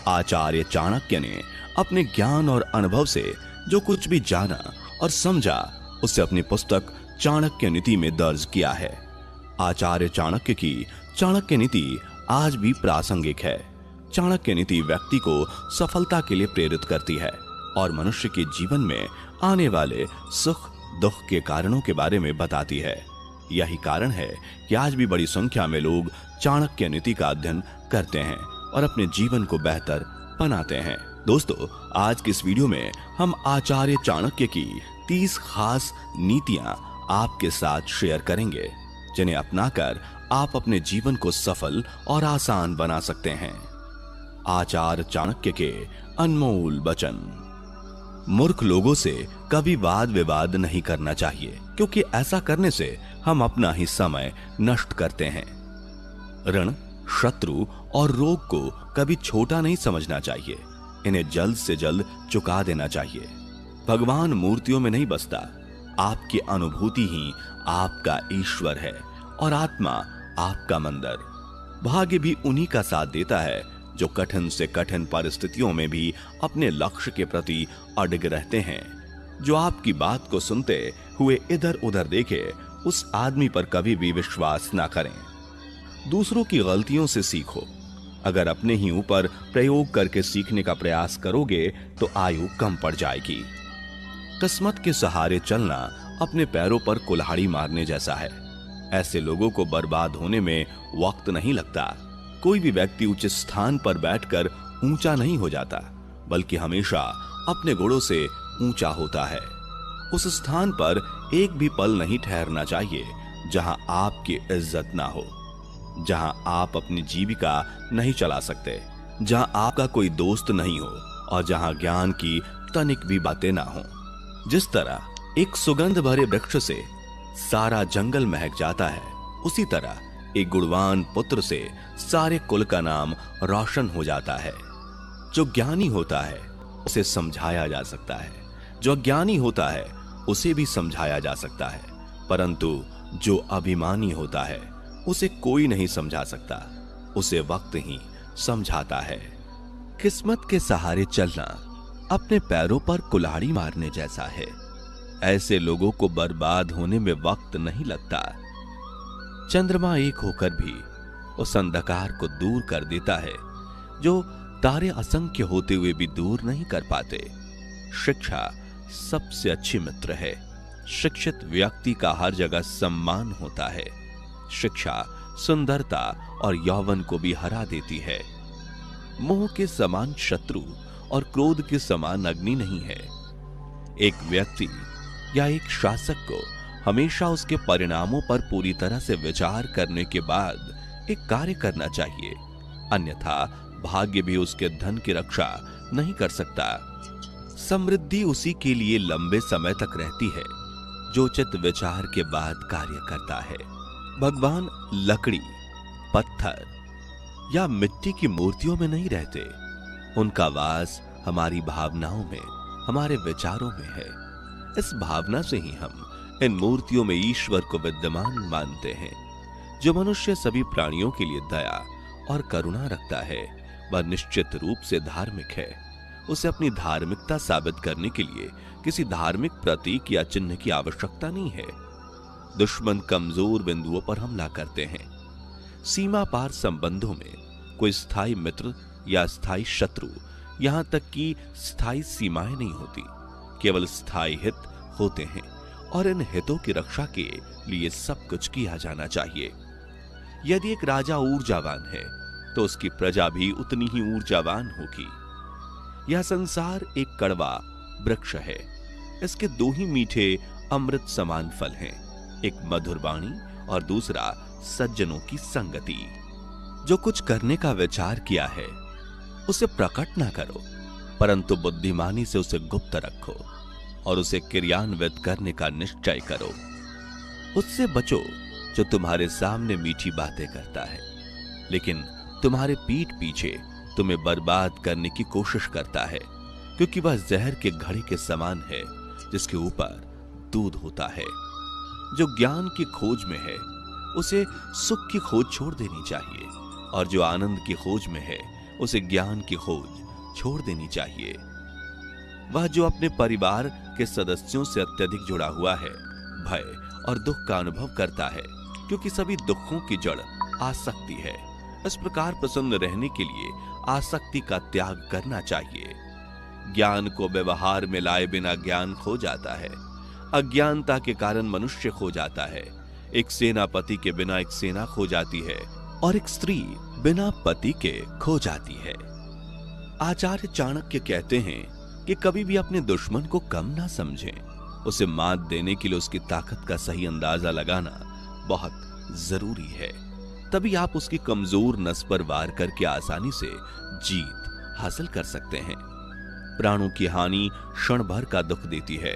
आचार्य चाणक्य ने अपने ज्ञान और अनुभव से जो कुछ भी जाना और समझा उसे अपनी पुस्तक चाणक्य नीति में दर्ज किया है। आचार्य चाणक्य की चाणक्य नीति आज भी प्रासंगिक है। चाणक्य नीति व्यक्ति को सफलता के लिए प्रेरित करती है और मनुष्य के जीवन में आने वाले सुख दुख के कारणों के बारे में बताती है। यही कारण है कि आज भी बड़ी संख्या में लोग चाणक्य नीति का अध्ययन करते हैं और अपने जीवन को बेहतर बनाते हैं। दोस्तों, आज की इस वीडियो में हम आचार्य चाणक्य की 30 खास नीतियां आपके साथ शेयर करेंगे, जिन्हें अपनाकर आप अपने जीवन को सफल और आसान बना सकते हैं। आचार्य चाणक्य के अनमोल वचन। मूर्ख लोगों से कभी वाद विवाद नहीं करना चाहिए, क्योंकि ऐसा करने से हम अपना ही समय नष्ट करते हैं। ऋण, शत्रु और रोग को कभी छोटा नहीं समझना चाहिए, इन्हें जल्द से जल्द चुका देना चाहिए। भगवान मूर्तियों में नहीं बसता, आपकी अनुभूति ही आपका ईश्वर है और आत्मा आपका मंदिर। भाग्य भी उन्हीं का साथ देता है जो कठिन से कठिन परिस्थितियों में भी अपने लक्ष्य के प्रति अडिग रहते हैं। जो आपकी बात को सुनते हुए इधर उधर देखे, उस आदमी पर कभी भी विश्वास ना करें। दूसरों की गलतियों से सीखो। अगर अपने ही ऊपर प्रयोग करके सीखने का प्रयास करोगे तो आयु कम पड़ जाएगी। किस्मत के सहारे चलना अपने पैरों पर कुल्हाड़ी मारने जैसा है। ऐसे लोगों को बर्बाद होने में वक्त नहीं लगता। कोई भी व्यक्ति उच्च स्थान पर बैठकर ऊंचा नहीं हो जाता, बल्कि हमेशा अपने गुणों से ऊंचा होता है। उस स्थान पर एक भी पल नहीं ठहरना चाहिए जहां आपकी इज्जत ना हो, जहां आप अपनी जीविका नहीं चला सकते, जहां आपका कोई दोस्त नहीं हो और जहां ज्ञान की तनिक भी बातें ना हो। जिस तरह एक सुगंध भरे वृक्ष से सारा जंगल महक जाता है, उसी तरह एक गुणवान पुत्र से सारे कुल का नाम रोशन हो जाता है। जो ज्ञानी होता है उसे समझाया जा सकता है, जो अज्ञानी होता है उसे भी समझाया जा सकता है, परंतु जो अभिमानी होता है उसे कोई नहीं समझा सकता, उसे वक्त ही समझाता है। किस्मत के सहारे चलना अपने पैरों पर कुल्हाड़ी मारने जैसा है। ऐसे लोगों को बर्बाद होने में वक्त नहीं लगता। चंद्रमा एक होकर भी उस अंधकार को दूर कर देता है जो तारे असंख्य होते हुए भी दूर नहीं कर पाते। शिक्षा सबसे अच्छी मित्र है। शिक्षित व्यक्ति का हर जगह सम्मान होता है। शिक्षा सुंदरता और यौवन को भी हरा देती है। मोह के समान शत्रु और क्रोध के समान अग्नि नहीं है। एक व्यक्ति या एक शासक को हमेशा उसके परिणामों पर पूरी तरह से विचार करने के बाद एक कार्य करना चाहिए, अन्यथा भाग्य भी उसके धन की रक्षा नहीं कर सकता। समृद्धि उसी के लिए लंबे समय तक रहती है जो उचित विचार के बाद कार्य करता है। भगवान लकड़ी, पत्थर या मिट्टी की मूर्तियों में नहीं रहते। उनका वास हमारी भावनाओं में, हमारे विचारों में है। इस भावना से ही हम इन मूर्तियों में ईश्वर को विद्यमान मानते हैं। जो मनुष्य सभी प्राणियों के लिए दया और करुणा रखता है वह निश्चित रूप से धार्मिक है। उसे अपनी धार्मिकता साबित करने के लिए किसी धार्मिक प्रतीक या चिन्ह की आवश्यकता नहीं है। दुश्मन कमजोर बिंदुओं पर हमला करते हैं। सीमा पार संबंधों में कोई स्थायी मित्र या स्थायी शत्रु, यहां तक कि स्थायी सीमाएं नहीं होती, केवल स्थायी हित होते हैं और इन हितों की रक्षा के लिए सब कुछ किया जाना चाहिए। यदि एक राजा ऊर्जावान है तो उसकी प्रजा भी उतनी ही ऊर्जावान होगी। यह संसार एक कड़वा वृक्ष है। इसके दो ही मीठे अमृत समान फल हैं, एक मधुर वाणी और दूसरा सज्जनों की संगति। जो कुछ करने का विचार किया है उसे प्रकट ना करो, परंतु बुद्धिमानी से उसे गुप्त रखो और उसे क्रियान्वित करने का निश्चय करो। उससे बचो जो तुम्हारे सामने मीठी बातें करता है, लेकिन तुम्हारे पीठ पीछे तुम्हें बर्बाद करने की कोशिश करता है, क्योंकि वह जहर के घड़े के समान है जिसके ऊपर दूध होता है। जो ज्ञान की खोज में है उसे सुख की खोज छोड़ देनी चाहिए, और जो आनंद की खोज में है उसे ज्ञान की खोज छोड़ देनी चाहिए। वह जो अपने परिवार के सदस्यों से अत्यधिक जुड़ा हुआ है, भय और दुख का अनुभव करता है, क्योंकि सभी दुखों की जड़ आसक्ति है। इस प्रकार प्रसन्न रहने के लिए आसक्ति का त्याग करना चाहिए। ज्ञान को व्यवहार में लाए बिना ज्ञान खो जाता है। अज्ञानता के कारण मनुष्य खो जाता है। एक सेनापति के बिना एक सेना खो जाती है और एक स्त्री बिना पति के खो जाती है। आचार्य चाणक्य कहते हैं कि कभी भी अपने दुश्मन को कम ना समझें। उसे मात देने के लिए उसकी ताकत का सही अंदाजा लगाना बहुत जरूरी है। तभी आप उसकी कमजोर नस पर वार करके आसानी से जीत हासिल कर सकते हैं। प्राणों की हानि क्षण भर का दुख देती है,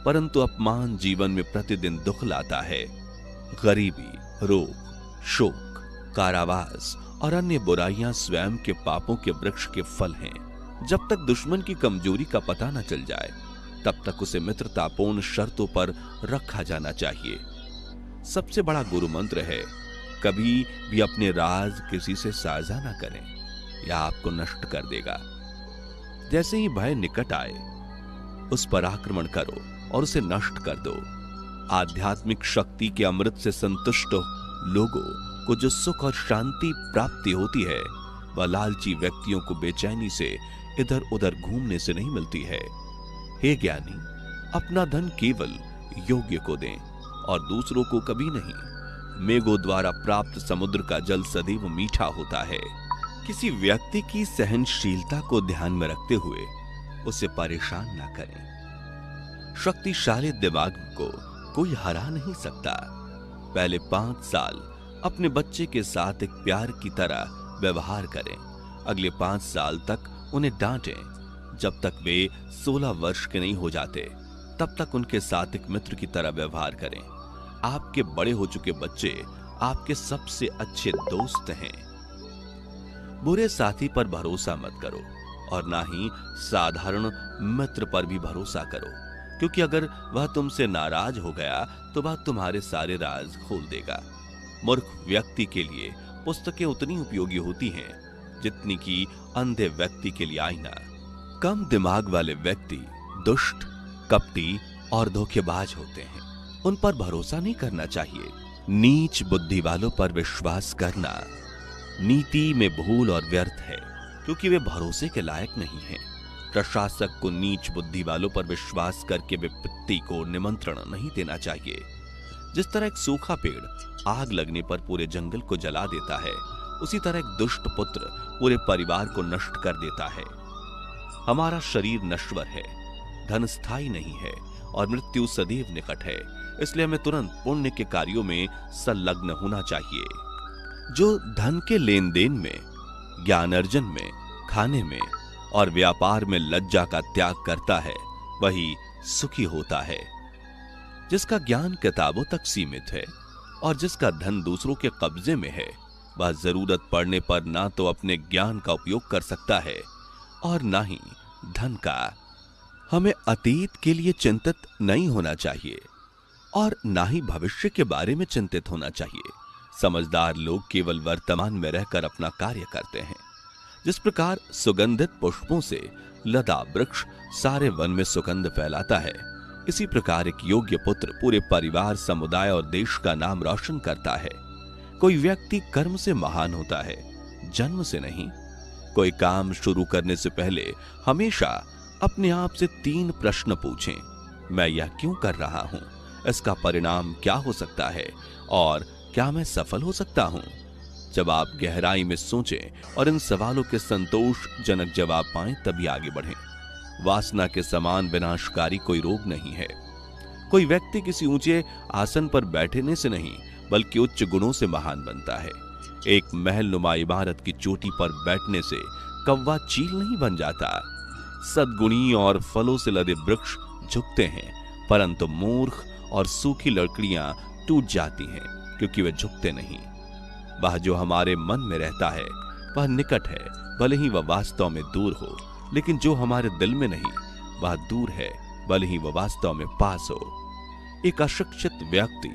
परंतु अपमान जीवन में प्रतिदिन दुख लाता है। गरीबी, रोग, शोक, कारावास और अन्य बुराइयां स्वयं के पापों के वृक्ष के फल हैं। जब तक दुश्मन की कमजोरी का पता न चल जाए, तब तक उसे मित्रतापूर्ण शर्तों पर रखा जाना चाहिए। सबसे बड़ा गुरु मंत्र है, कभी भी अपने राज किसी से साझा ना करें, यह आपको नष्ट कर देगा। जैसे ही भय निकट आए, उस पर आक्रमण करो और उसे नष्ट कर दो। आध्यात्मिक शक्ति के अमृत से संतुष्ट लोगों को जो सुख और शांति प्राप्ति होती है, वह लालची व्यक्तियों को बेचैनी से इधर उधर घूमने से नहीं मिलती है। हे ज्ञानी, अपना धन केवल योग्य को दें और दूसरों को कभी नहीं। मेघों द्वारा प्राप्त समुद्र का जल सदैव मीठा होता है। किसी व्यक्ति की सहनशीलता को ध्यान में रखते हुए उसे परेशान ना करें। शक्तिशाली दिमाग को कोई हरा नहीं सकता। पहले 5 साल अपने बच्चे के साथ एक प्यार की तरह व्यवहार करें। अगले 5 साल तक उन्हें डांटें। जब तक वे 16 वर्ष के नहीं हो जाते, तब तक उनके साथ एक मित्र की तरह व्यवहार करें। आपके बड़े हो चुके बच्चे आपके सबसे अच्छे दोस्त हैं। बुरे साथी पर भरोसा मत करो और ना ही साधारण मित्र पर भी भरोसा करो, क्योंकि अगर वह तुमसे नाराज हो गया तो वह तुम्हारे सारे राज खोल देगा। मूर्ख व्यक्ति के लिए पुस्तकें उतनी उपयोगी होती हैं जितनी कि अंधे व्यक्ति के लिए आईना। कम दिमाग वाले व्यक्ति दुष्ट, कपटी और धोखेबाज होते हैं। उन पर भरोसा नहीं करना चाहिए। नीच बुद्धि वालों पर विश्वास करना नीति में भूल और व्यर्थ है, क्योंकि वे भरोसे के लायक नहीं हैं। प्रशासक को नीच बुद्धि वालों पर विश्वास करके विपत्ति को निमंत्रण नहीं देना चाहिए। जिस तरह एक सूखा पेड़ आग लगने पर पूरे जंगल को जला देता है, उसी तरह एक दुष्ट पुत्र पूरे परिवार को नष्ट कर देता है। हमारा शरीर नश्वर है, धन स्थायी नहीं है और मृत्यु सदैव निकट है। इसलिए हमें तुरंत पुण्य के कार्यों में संलग्न होना चाहिए। जो धन के लेन देन में, ज्ञान अर्जन में, खाने में और व्यापार में लज्जा का त्याग करता है, वही सुखी होता है। जिसका ज्ञान किताबों तक सीमित है और जिसका धन दूसरों के कब्जे में है, वह जरूरत पड़ने पर ना तो अपने ज्ञान का उपयोग कर सकता है और ना ही धन का। हमें अतीत के लिए चिंतित नहीं होना चाहिए और ना ही भविष्य के बारे में चिंतित होना चाहिए। समझदार लोग केवल वर्तमान में रहकर अपना कार्य करते हैं। जिस प्रकार सुगंधित पुष्पों से लदा वृक्ष सारे वन में सुगंध फैलाता है, इसी प्रकार एक योग्य पुत्र पूरे परिवार, समुदाय और देश का नाम रोशन करता है। कोई व्यक्ति कर्म से महान होता है, जन्म से नहीं। कोई काम शुरू करने से पहले हमेशा अपने आप से 3 प्रश्न पूछें। मैं यह क्यों कर रहा हूं? इसका परिणाम क्या हो सकता है? और क्या मैं सफल हो सकता हूं? जब आप गहराई में सोचें और इन सवालों के संतोषजनक जवाब पाएं, तभी आगे बढ़ें। वासना के समान विनाशकारी कोई रोग नहीं है। कोई व्यक्ति किसी ऊंचे आसन पर बैठने से नहीं, बल्कि उच्च गुणों से महान बनता है। एक महल नुमा इमारत की चोटी पर बैठने से कौवा चील नहीं बन जाता। सद्गुणी और फलों से लदे वृक्ष झुकते हैं, परंतु मूर्ख और सूखी लकड़ियां टूट जाती हैं, क्योंकि वे झुकते नहीं। वह जो हमारे मन में रहता है वह निकट है, भले ही वह वास्तव में दूर हो, लेकिन जो हमारे दिल में नहीं वह दूर है, भले ही वह वास्तव में पास हो। एक अशिक्षित व्यक्ति,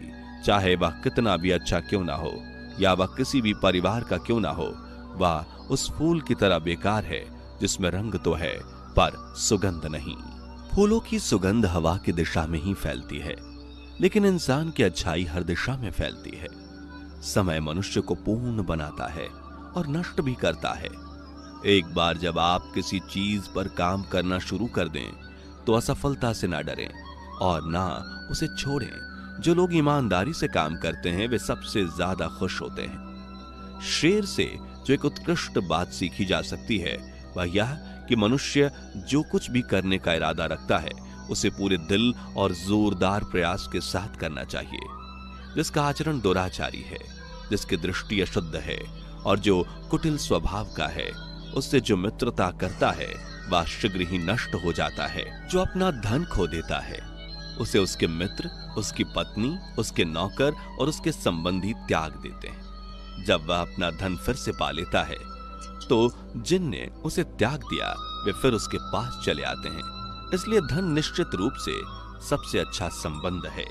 चाहे वह कितना भी अच्छा क्यों ना हो या वह किसी भी परिवार का क्यों ना हो, वह उस फूल की तरह बेकार है जिसमें रंग तो है पर सुगंध नहीं। फूलों की सुगंध हवा की दिशा में ही फैलती है, लेकिन इंसान की अच्छाई हर दिशा में फैलती है। समय मनुष्य को पूर्ण बनाता है और नष्ट भी करता है। एक बार जब आप किसी चीज पर काम करना शुरू कर दें तो असफलता से ना डरें और ना उसे छोड़ें। जो लोग ईमानदारी से काम करते हैं वे सबसे ज्यादा खुश होते हैं। शेर से जो एक उत्कृष्ट बात सीखी जा सकती है वह यह कि मनुष्य जो कुछ भी करने का इरादा रखता है उसे पूरे दिल और जोरदार प्रयास के साथ करना चाहिए। जिसका आचरण दुराचारी है, जिसकी दृष्टि अशुद्ध है और जो कुटिल स्वभाव का है, उससे जो मित्रता करता है वह शीघ्र ही नष्ट हो जाता है। जो अपना धन खो देता है उसे उसके मित्र, उसकी पत्नी, उसके नौकर और उसके संबंधी त्याग देते हैं। जब वह अपना धन फिर से पा लेता है तो जिनने उसे त्याग दिया वे फिर उसके पास चले आते हैं। इसलिए धन निश्चित रूप से सबसे अच्छा संबंध है।